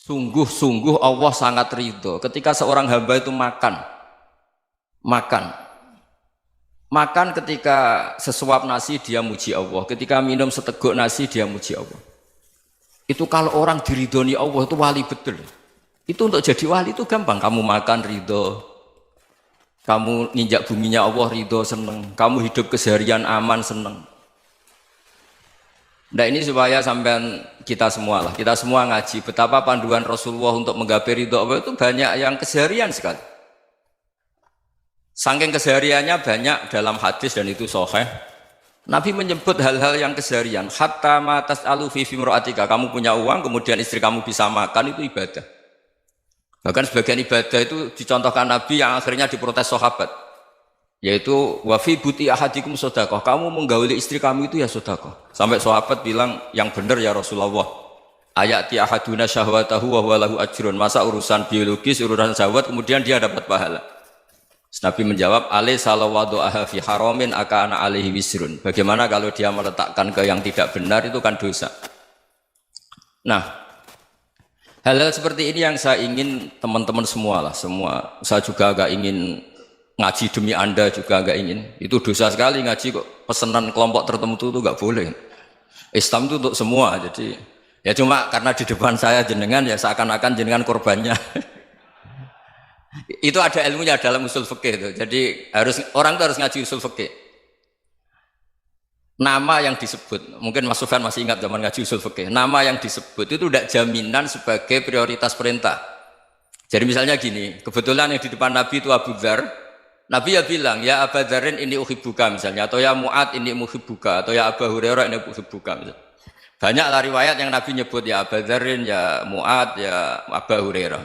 Sungguh-sungguh Allah sangat ridho ketika seorang hamba itu makan makan ketika sesuap nasi dia muji Allah, ketika minum seteguk nasi dia muji Allah. Itu kalau orang diridhoni Allah itu wali betul. Itu untuk jadi wali itu gampang, kamu makan ridho, kamu nginjak buminya Allah ridho seneng, kamu hidup keseharian aman seneng. Nah ini supaya sampean kita semua ngaji betapa panduan Rasulullah untuk menggapai ridho Allah itu banyak yang keseharian sekali. Saking kesehariannya banyak dalam hadis dan itu sahih. Nabi menyebut hal-hal yang keseharian. Hatta ma tas'alu fi fimra'atika, kamu punya uang kemudian istri kamu bisa makan itu ibadah. Bahkan sebagian ibadah itu dicontohkan Nabi yang akhirnya diprotes sahabat. Yaitu wa fi buti ahadikum sedekah, kamu menggauli istri kamu itu ya sedekah. Sampai sahabat bilang yang benar ya Rasulullah. Ayati ahaduna syahwatahu wa huwa lahu ajrun. Masa urusan biologis, urusan syahwat kemudian dia dapat pahala. Nabi menjawab, alaysa law wada'aha fi haramin akana alaihi wisrun. Bagaimana kalau dia meletakkan ke yang tidak benar itu kan dosa. Nah, hal-hal seperti ini yang saya ingin teman-teman semua lah, semua. Saya juga agak ingin ngaji demi Anda juga agak ingin. Itu dosa sekali ngaji kok pesanan kelompok tertentu itu enggak boleh. Islam itu untuk semua. Jadi ya cuma karena di depan saya jenengan ya seakan-akan jenengan korbannya. Itu ada ilmunya dalam usul fikih itu. Jadi orang itu harus ngaji usul fikih. Nama yang disebut, mungkin Mas Sufyan masih ingat zaman ngaji usul fikih. Nama yang disebut itu tidak jaminan sebagai prioritas perintah. Jadi misalnya gini, kebetulan yang di depan Nabi itu Abu Dzar. Nabi ya bilang, ya Abu Dzarin ini uhibbuka misalnya, atau ya Mu'ad ini uhibbuka, atau ya Abu Hurairah ini uhibbuka misalnya. Banyaklah riwayat yang Nabi nyebut ya Abu Dzarin, ya Mu'ad, ya Abu Hurairah.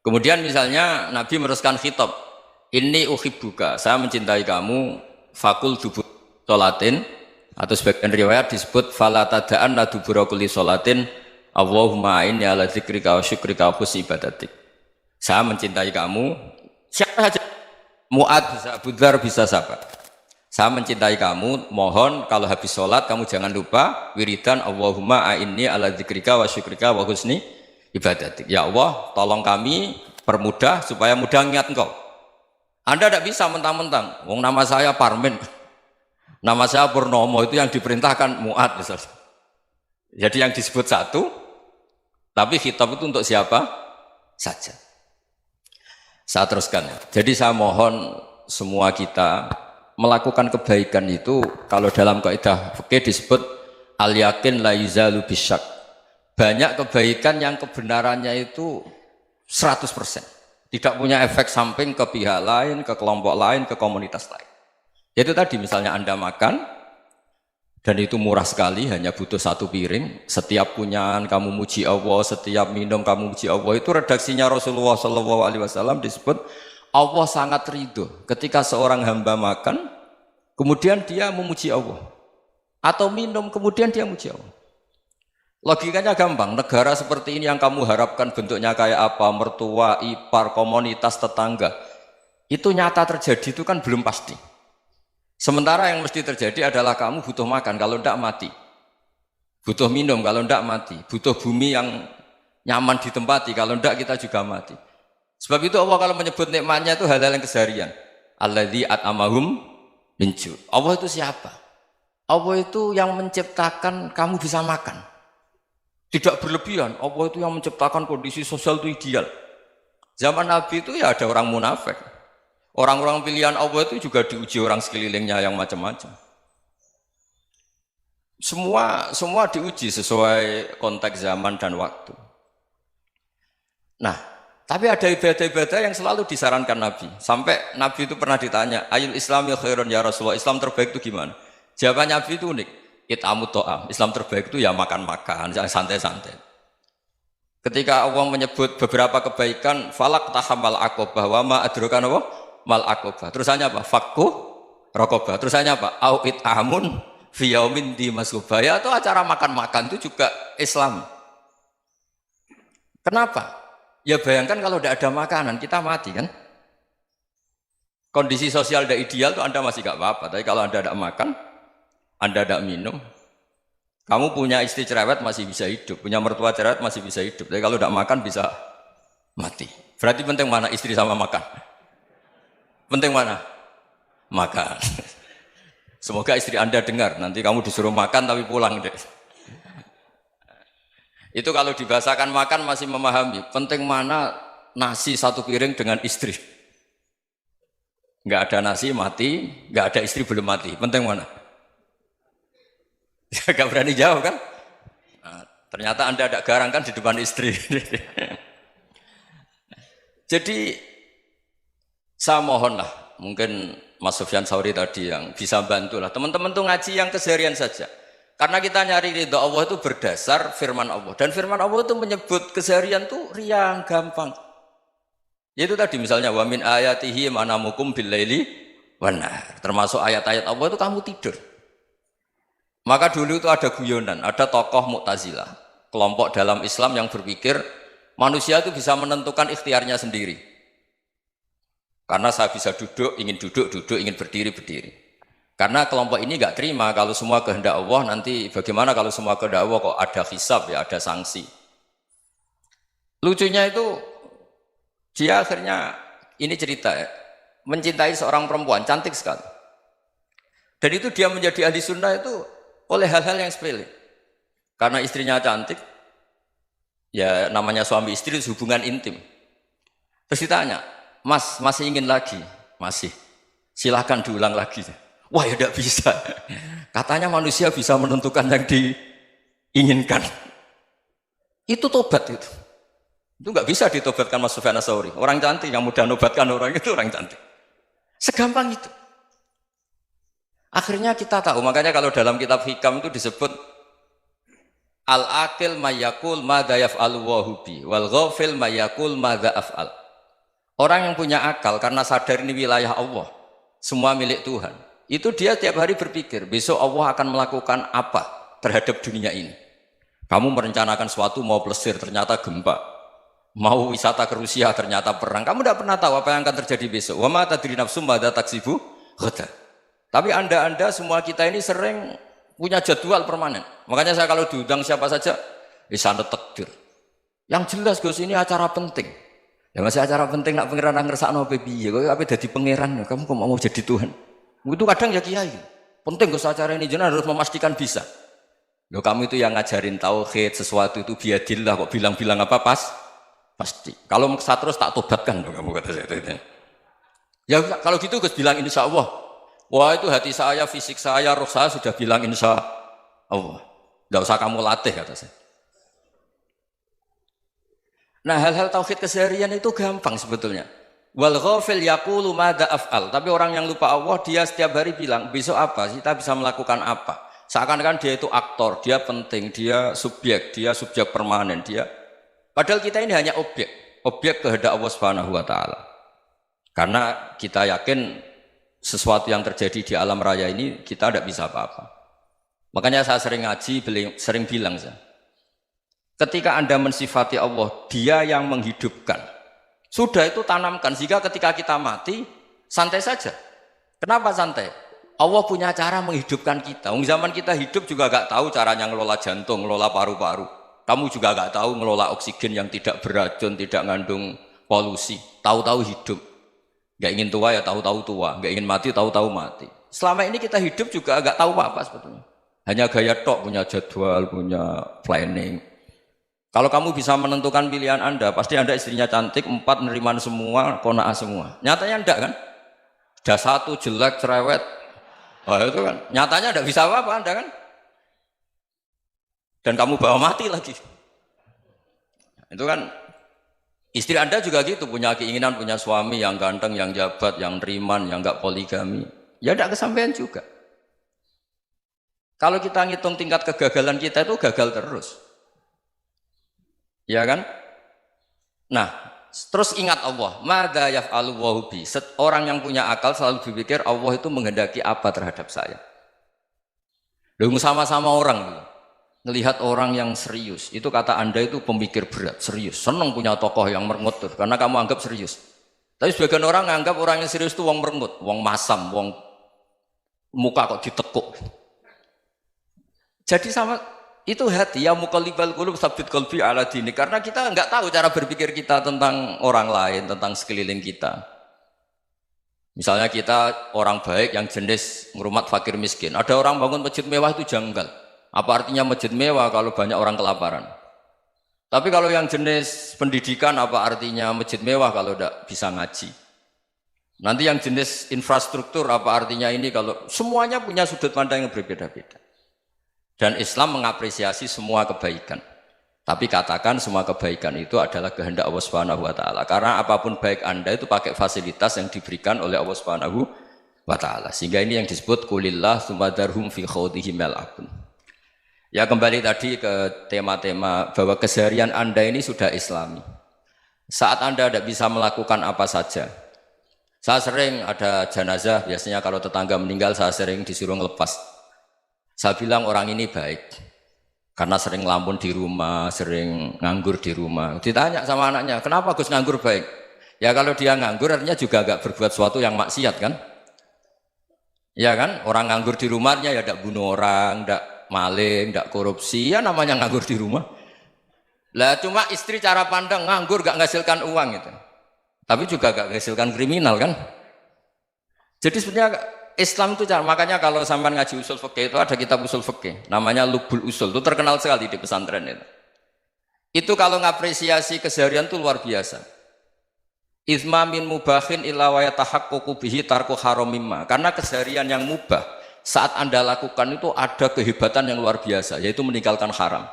Kemudian misalnya Nabi meneruskan khitab, ini uhibbuka, saya mencintai kamu, fakul dubur sholatin, atau sebagian riwayat disebut fala tada'anna dubura kulli sholatin, Allahumma inni ala dzikrika wa syukrika wa husni ibadatik. Saya mencintai kamu, siapa saja, Mu'ad bisa, Abu Dzar bisa siapa. Saya mencintai kamu, mohon kalau habis sholat kamu jangan lupa wiridan Allahumma inni ala dzikrika wa syukrika wa husni ibadatik. Ya Allah, tolong kami permudah supaya mudah ingat Engkau. Anda tidak bisa mentang-mentang, wong nama saya Parmin, nama saya Purnomo, itu yang diperintahkan Mu'ad misalnya. Jadi yang disebut satu, tapi khitab itu untuk siapa saja. Saya teruskan. Jadi saya mohon semua kita melakukan kebaikan itu, kalau dalam kaidah fikih disebut al yakin la yuzalu bisyak. Banyak kebaikan yang kebenarannya itu 100%. Tidak punya efek samping ke pihak lain, ke kelompok lain, ke komunitas lain. Itu tadi misalnya Anda makan, dan itu murah sekali, hanya butuh satu piring. Setiap punyaan kamu muji Allah, setiap minum kamu muji Allah. Itu redaksinya Rasulullah SAW disebut, Allah sangat ridho ketika seorang hamba makan, kemudian dia memuji Allah. Atau minum, kemudian dia muji Allah. Logikanya gampang, negara seperti ini yang kamu harapkan bentuknya kayak apa, mertua, ipar, komunitas, tetangga, itu nyata terjadi itu kan belum pasti. Sementara yang mesti terjadi adalah kamu butuh makan, kalau tidak mati. Butuh minum, kalau tidak mati. Butuh bumi yang nyaman ditempati, kalau tidak kita juga mati. Sebab itu Allah kalau menyebut nikmatnya itu hal-hal yang keseharian. Alladzi at'amahum min ju'. Allah itu siapa? Allah itu yang menciptakan kamu bisa makan. Tidak berlebihan, Allah itu yang menciptakan kondisi sosial itu ideal. Zaman Nabi itu ya ada orang munafik. Orang-orang pilihan Allah itu juga diuji orang sekelilingnya yang macam-macam. Semua diuji sesuai konteks zaman dan waktu. Nah, tapi ada ibadah-ibadah yang selalu disarankan Nabi. Sampai Nabi itu pernah ditanya, ayul islami khairun ya Rasulullah, Islam terbaik itu gimana? Jawaban Nabi itu unik. It'amut to'am, Islam terbaik itu ya makan-makan, yang santai-santai. Ketika Allah menyebut beberapa kebaikan, falak tahamal aqobah, wa ma adrokan apa? Mal aqobah. Terusannya apa? Fakku rokobah. Terusannya apa? Au it'amun fiyaumin di masubah. Ya itu acara makan-makan itu juga Islam. Kenapa? Ya bayangkan kalau tidak ada makanan, kita mati kan? Kondisi sosial tidak ideal itu Anda masih gak apa-apa, tapi kalau Anda tidak makan, Anda tidak minum, Kamu punya istri cerewet masih bisa hidup, punya mertua cerewet masih bisa hidup. Tapi kalau tidak makan bisa mati. Berarti penting mana istri sama makan? Penting mana? Makan. Semoga istri Anda dengar, nanti kamu disuruh makan tapi pulang deh. Itu kalau dibahasakan makan masih memahami. Penting mana nasi satu piring dengan istri. Nggak ada nasi mati, nggak ada istri belum mati. Penting mana? Gak berani jawab kan? Nah, ternyata Anda ada garang kan di depan istri. Jadi saya mohonlah, mungkin Mas Sufyan Sauri tadi yang bisa bantulah. Teman-teman tuh ngaji yang keseharian saja. Karena kita nyari ridha Allah itu berdasar firman Allah. Dan firman Allah itu menyebut keseharian tuh riang, gampang. Yaitu tadi misalnya wa min ayatihi manamukum bil laili wan nahar. Termasuk ayat-ayat Allah itu kamu tidur. Maka dulu itu ada guyonan, ada tokoh Mu'tazilah, kelompok dalam Islam yang berpikir manusia itu bisa menentukan ikhtiarnya sendiri. Karena saya bisa duduk, ingin berdiri, berdiri. Karena kelompok ini nggak terima kalau semua kehendak Allah, nanti bagaimana kalau semua kehendak Allah kok ada hisab ya, ada sanksi. Lucunya itu dia akhirnya, ini cerita ya, mencintai seorang perempuan, cantik sekali. Dan itu dia menjadi ahli sunnah itu oleh hal-hal yang sepele. Karena istrinya cantik, ya namanya suami istri hubungan intim. Terus ditanya, Mas, masih ingin lagi? Masih. Silahkan diulang lagi. Wah ya tidak bisa. Katanya manusia bisa menentukan yang diinginkan. Itu tobat itu. Itu nggak bisa ditobatkan Mas Sufyan Ats-Tsauri. Orang cantik yang mudah nobatkan orang itu orang cantik. Segampang itu. Akhirnya kita tahu, makanya kalau dalam kitab Hikam itu disebut al-aqil mayyakul madza yaf'alu wa hubi wal ghafil mayyakul madza af'al. Orang yang punya akal karena sadar ini wilayah Allah, semua milik Tuhan. Itu dia tiap hari berpikir, besok Allah akan melakukan apa terhadap dunia ini. Kamu merencanakan suatu mau plesir, ternyata gempa. Mau wisata ke Rusia, ternyata perang. Kamu tidak pernah tahu apa yang akan terjadi besok. Wa ma tadri nafsum madza taksibu ghadan. Tapi anda semua kita ini sering punya jadwal permanen. Makanya saya kalau diundang siapa saja, sanad takdir. Yang jelas Gus ini acara penting. Ya masih acara penting nak pangeran ngersakno piye? Kok ape dadi pangeran? Kamu kok mau jadi Tuhan? Itu kadang ya kiai. Penting Gus acara ini jenengan harus memastikan bisa. Loh kamu itu yang ngajarin tauhid, sesuatu itu biadillah kok bilang-bilang apa pasti. Kalau maksa terus tak tobatkan loh kamu kata saya. Ya kalau gitu Gus bilang insya Allah. Wah itu hati saya, fisik saya, roh saya sudah bilang insya Allah. Tidak usah kamu latih kata saya. Nah hal-hal tauhid keseharian itu gampang sebetulnya. Wal ghafil yaqulu madza af'al. Tapi orang yang lupa Allah dia setiap hari bilang besok apa? Kita bisa melakukan apa? Seakan-akan dia itu aktor, dia penting, dia subjek permanen, dia. Padahal kita ini hanya objek kehendak Allah Subhanahu wa taala. Karena kita yakin sesuatu yang terjadi di alam raya ini kita tidak bisa apa-apa. Makanya saya sering ngaji, sering bilang saya, ketika Anda mensifati Allah, Dia yang menghidupkan. Sudah itu tanamkan sehingga ketika kita mati santai saja. Kenapa santai? Allah punya cara menghidupkan kita. Zaman kita hidup juga gak tahu caranya ngelola jantung, ngelola paru-paru. Kamu juga gak tahu ngelola oksigen yang tidak beracun, tidak mengandung polusi. Tahu-tahu hidup. Gak ingin tua ya tahu-tahu tua, gak ingin mati tahu-tahu mati. Selama ini kita hidup juga gak tahu apa-apa sebetulnya. Hanya gaya tok, punya jadwal, punya planning. Kalau kamu bisa menentukan pilihan Anda, pasti Anda istrinya cantik, 4 neriman semua, kona'ah semua. Nyatanya enggak kan? Ada 1 jelek, cerewet. Oh itu kan, nyatanya enggak bisa apa-apa Anda kan? Dan kamu bawa mati lagi. Itu kan istri Anda juga gitu, punya keinginan, punya suami yang ganteng, yang jabat, yang neriman, yang enggak poligami. Ya enggak kesampaian juga. Kalau kita ngitung tingkat kegagalan kita itu gagal terus. Ya kan? Nah, terus ingat Allah, madza yaf'alu wa bi. Orang yang punya akal selalu berpikir Allah itu menghendaki apa terhadap saya. Lalu sama-sama orang melihat orang yang serius, itu kata Anda itu pemikir berat, serius, senang punya tokoh yang merengut tuh, karena kamu anggap serius. Tapi sebagian orang anggap orang yang serius itu wong merengut, wong masam, wong muka kok ditekuk. Jadi sama Itu hati ya muqallibal qulub tsabbit qalbi ala dini, karena kita nggak tahu cara berpikir kita tentang orang lain, tentang sekeliling kita. Misalnya kita orang baik yang jenis ngurmat fakir miskin, ada orang bangun masjid mewah itu janggal. Apa artinya masjid mewah kalau banyak orang kelaparan? Tapi kalau yang jenis pendidikan, apa artinya masjid mewah kalau tidak bisa ngaji? Nanti yang jenis infrastruktur, apa artinya ini kalau semuanya punya sudut pandang yang berbeda-beda. Dan Islam mengapresiasi semua kebaikan. Tapi katakan semua kebaikan itu adalah kehendak Allah Subhanahu wa taala. Karena apapun baik Anda itu pakai fasilitas yang diberikan oleh Allah Subhanahu wa taala. Sehingga ini yang disebut qulillah tsumadarhum fi khawdihim yal'abun. Ya kembali tadi ke tema-tema bahwa keseharian Anda ini sudah Islami. Saat Anda tidak bisa melakukan apa saja. Saya sering ada jenazah, biasanya kalau tetangga meninggal saya sering disuruh ngelepas. Saya bilang orang ini baik karena sering ngelamun di rumah, sering nganggur di rumah. Ditanya sama anaknya, kenapa Gus nganggur baik? Ya kalau dia nganggur artinya juga agak berbuat sesuatu yang maksiat kan? Ya kan? Orang nganggur di rumahnya ya tidak bunuh orang, tidak maling, tidak korupsi, ya namanya nganggur di rumah. Lah cuma istri cara pandang nganggur gak menghasilkan uang itu. Tapi juga gak menghasilkan kriminal kan? Jadi sebenarnya Islam itu makanya kalau sampai ngaji usul fikih itu ada kitab usul fikih namanya Lubul Usul, itu terkenal sekali di pesantren itu. Itu kalau ngapresiasi keseharian itu luar biasa. Izma min mubahin illa wa yatahaqqaqu bihi tarku haramimma. Karena keseharian yang mubah saat Anda lakukan itu ada kehebatan yang luar biasa, yaitu meninggalkan haram.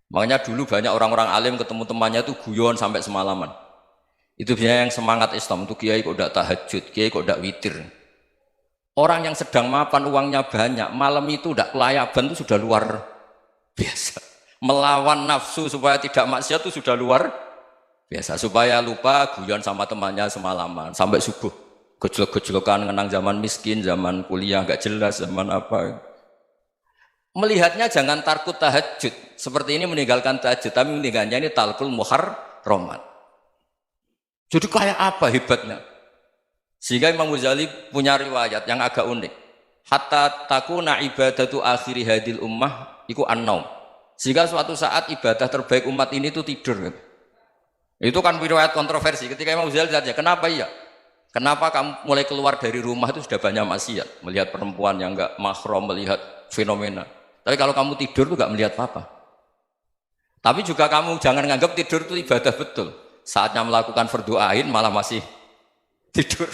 Makanya dulu banyak orang-orang alim ketemu temannya itu guyon sampai semalaman. Itu biasanya yang semangat Islam itu kiai kok tidak tahajud, kiai kok tidak witir. Orang yang sedang mapan uangnya banyak, malam itu tidak kelayaban itu sudah luar biasa. Melawan nafsu supaya tidak maksiat itu sudah luar biasa. Supaya lupa guyon sama temannya semalaman sampai subuh. Gejlok-gejlokan ngenang zaman miskin, zaman kuliah nggak jelas, zaman apa. Melihatnya jangan tarkut tahajud. Seperti ini meninggalkan tahajud, tapi meninggalkannya ini talkul muharramat. Jadi kayak apa hebatnya? Sehingga Imam Ghazali punya riwayat yang agak unik. Hatta takuna ibadatu akhiri hadil ummah iku an-naum. Sehingga suatu saat ibadah terbaik umat ini itu tidur. Itu kan riwayat kontroversi. Ketika Imam Ghazali ditanya, kenapa iya? Kenapa kamu mulai keluar dari rumah itu sudah banyak maksiat? Melihat perempuan yang enggak mahram, melihat fenomena. Tapi kalau kamu tidur itu enggak melihat apa-apa. Tapi juga kamu jangan menganggap tidur itu ibadah betul. Saatnya melakukan fardhu ain malah masih tidur.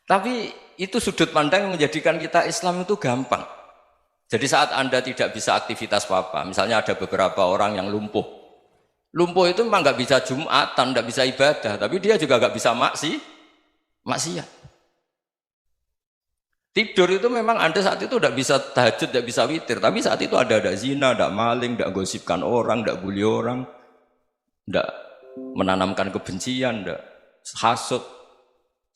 Tapi itu sudut pandang yang menjadikan kita Islam itu gampang. Jadi saat Anda tidak bisa aktivitas apa-apa, misalnya ada beberapa orang yang lumpuh. Lumpuh itu memang nggak bisa Jumatan, nggak bisa ibadah, tapi dia juga nggak bisa maksiat. Tidur itu memang Anda saat itu tidak bisa tahajud, tidak bisa witir, tapi saat itu ada zina, ada maling, tidak gosipkan orang, tidak bully orang, tidak menanamkan kebencian, tidak hasud.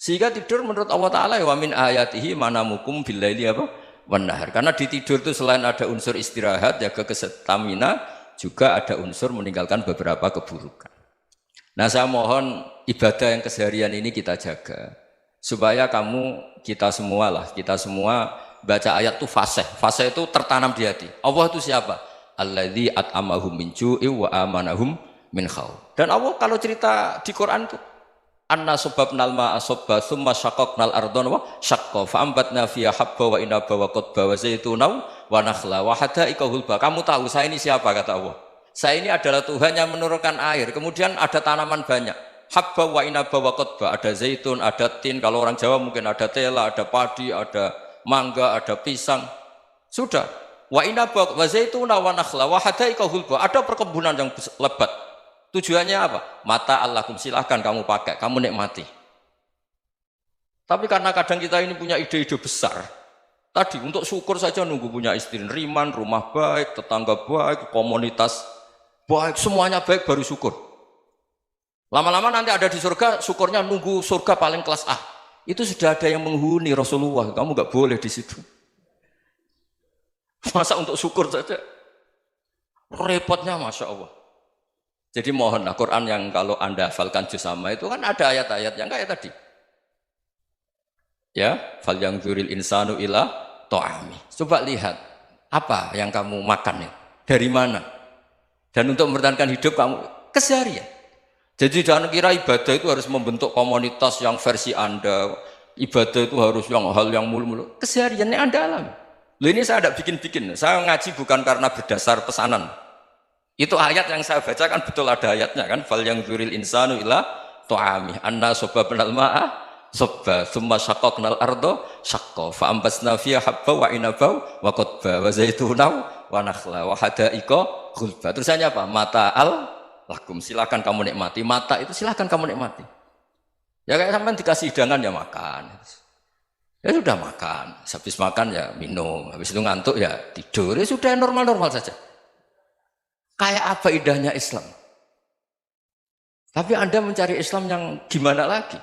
Sehingga tidur menurut Allah Ta'ala wa min ayatihi manamukum billaili apa? Wan-nahar. Karena di tidur itu selain ada unsur istirahat, jaga kestamina, juga ada unsur meninggalkan beberapa keburukan. Nah saya mohon ibadah yang keseharian ini kita jaga. Supaya kita semua baca ayat itu fasih. Fasih itu tertanam di hati. Allah itu siapa? Alladzi at'amahum min ju'i wa amanahum min khauf. Dan Allah kalau cerita di Quran itu anna subabnal ma'a subba thumma syaqaqnal ardhan wa syaqqa fa ambatna fiha habba wa inaba wa qadba wa zaituna wa nakhla wa hadaika hulba. Kamu tahu saya ini siapa, kata Allah? Saya ini adalah Tuhan yang menurunkan air, kemudian ada tanaman banyak. Habba wa inaba wa qadba, ada zaitun, ada tin, kalau orang Jawa mungkin ada tela, ada padi, ada mangga, ada pisang. Sudah. Wa inaba wa zaituna wa nakhla wa hadaika hulba, ada perkebunan yang lebat. Tujuannya apa? Mata Allahkum, silahkan kamu pakai, kamu nikmati. Tapi karena kadang kita ini punya ide-ide besar. Tadi untuk syukur saja nunggu punya istri riman, rumah baik, tetangga baik, komunitas baik, semuanya baik baru syukur. Lama-lama nanti ada di surga, syukurnya nunggu surga paling kelas A. Itu sudah ada yang menghuni Rasulullah, kamu nggak boleh di situ. Masa untuk syukur saja? Repotnya Masya Allah. Jadi mohonlah Quran yang kalau Anda hafalkan juz sama itu kan ada ayat-ayat yang kayak tadi. Ya, fal yang dzuril insanu ila ta'ami. Coba lihat. Apa yang kamu makan ya? Dari mana? Dan untuk mempertahankan hidup kamu keseharian. Jadi jangan kira ibadah itu harus membentuk komunitas yang versi Anda. Ibadah itu harus hal yang mulu-mulu. Kesehariannya Anda alami. Loh ini saya tidak bikin-bikin. Saya ngaji bukan karena berdasar pesanan. Itu ayat yang saya baca kan betul ada ayatnya kan. Fal yang dzuril insanu ila tu'ami anna sobabnal ma'a sobba thumma syaqaqnal ardo syaqqa fa ambasna fiha habba wa inaba wa qadba wa zaituna wa nakhla wa hadaika ghulba. Terusannya apa? Mata'al lakum, silakan kamu nikmati. Mata itu silakan kamu nikmati. Ya kayak sampean dikasih hidangan ya makan. Ya sudah makan, habis makan ya minum, habis itu ngantuk ya tidur. Ya sudah normal-normal saja. Kayak apa indahnya Islam? Tapi Anda mencari Islam yang gimana lagi?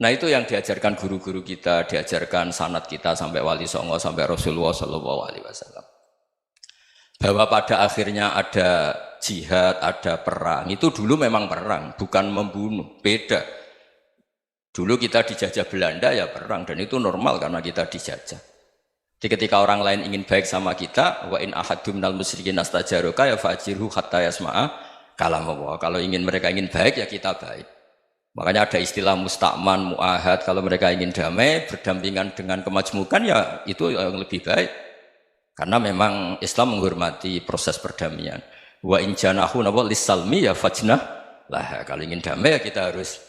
Nah itu yang diajarkan guru-guru kita, diajarkan sanad kita sampai Wali Songo, sampai Rasulullah SAW. Bahwa pada akhirnya ada jihad, ada perang. Itu dulu memang perang, bukan membunuh, beda. Dulu kita dijajah Belanda ya perang, dan itu normal karena kita dijajah. Jadi ketika orang lain ingin baik sama kita, wa in ahadum minal musyrikin astajaruka ya fa'jirhu hatta yasma'a kalam Allah. Kalau mereka ingin baik ya kita baik. Makanya ada istilah musta'man, mu'ahad. Kalau mereka ingin damai, berdampingan dengan kemajmukan ya itu yang lebih baik. Karena memang Islam menghormati proses perdamaian. Wa in janahu lis-salmi ya fajnah lah. Kalau ingin damai ya kita harus